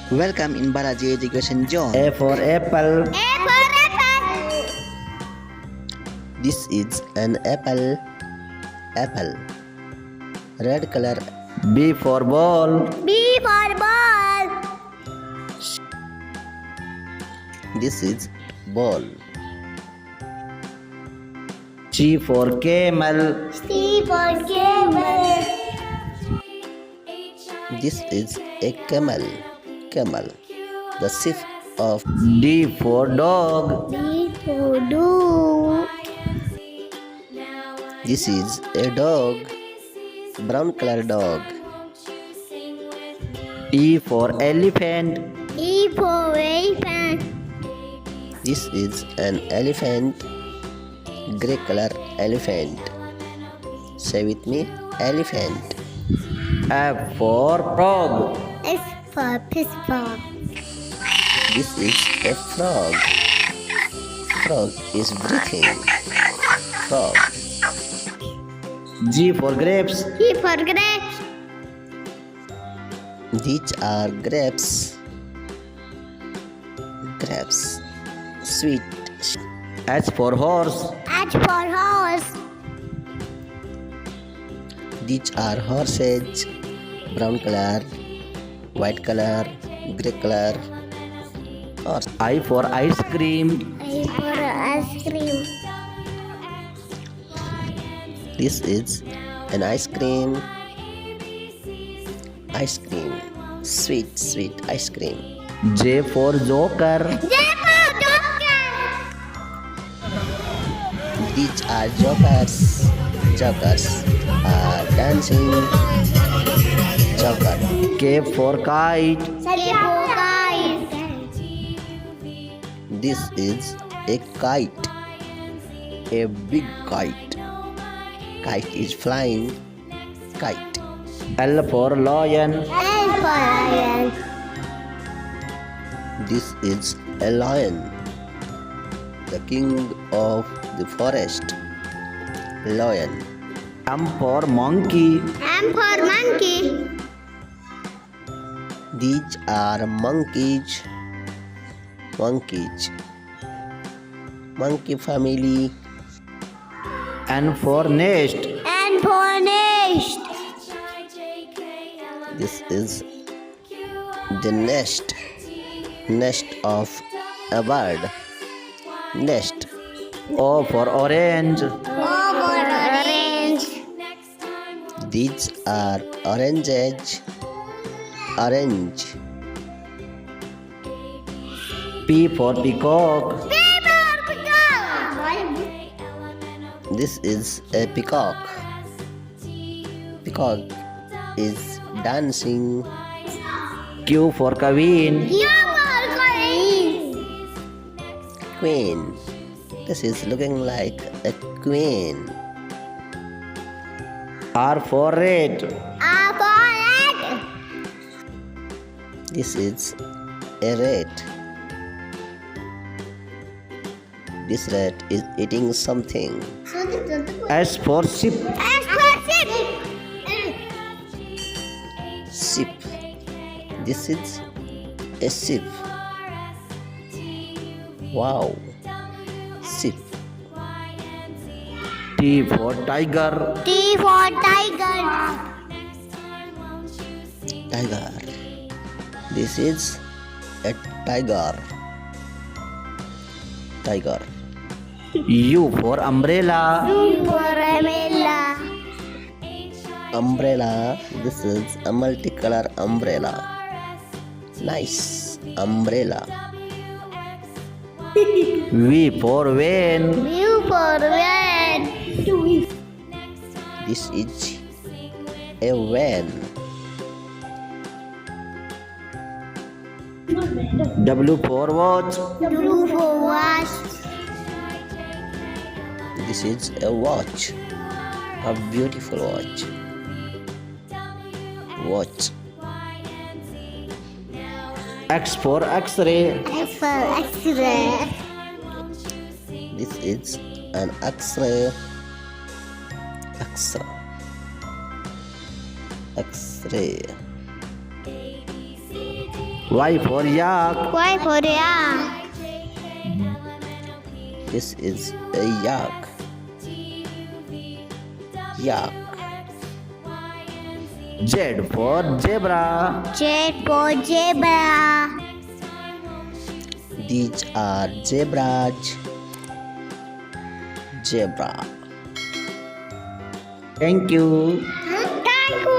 Welcome in Balaji Education Zone. A for apple. A for apple. This is an apple. Apple. Red color. B for ball. B for ball. This is ball. C for camel. C for camel. This is a camel. Camel. The shape of. D for dog. D for dog. This is a dog. Brown color dog. E for elephant. E for elephant. This is an elephant. Grey color elephant. Say with me, elephant. F for frog. S for pitchfork. This is a frog. Frog is breathing. Frog. G for grapes. G for grapes. These are grapes. Grapes. Sweet. H for horse. H for horse. These are horses. Brown color, white color, grey color. Horse. I for ice cream. I for ice cream. This is an ice cream. Ice cream. Sweet, sweet ice cream. J for joker. J for joker. These are jokers. Jokers are dancing. Joker. K for kite. K for kite. This is a kite. A big kite. Kite is flying. Kite. L for lion. L for lion. This is a lion. The king of the forest. Lion. M for monkey. M for monkey. These are monkeys. Monkeys. Monkey family. N for nest. N for nest. This is the nest. Nest of a bird. Nest. O for orange. O for orange. These are oranges. Orange. P for peacock. P for peacock. This is a peacock. Peacock is dancing. Q for queen. Q for queen. Queen. This is looking like a queen. R for red. R for red. This is a rat. This rat is eating something. S for sheep. S for sheep. Sheep. This is a sheep. Wow. Sheep. T for tiger. T for tiger. Tiger. This is a tiger. Tiger. U for umbrella. U for umbrella. Umbrella. This is a multicolor umbrella. Nice umbrella. V for van. U for van. This is a van. W for watch. W for watch. This is a watch. A beautiful watch. Watch. X for x-ray. X for X-ray. This is an X-ray. X-ray. X-ray. Y for yak. Y for yak. This is a yak. Yak. Z for zebra. Z for zebra. These are zebras. Zebra. Thank you. Thank you.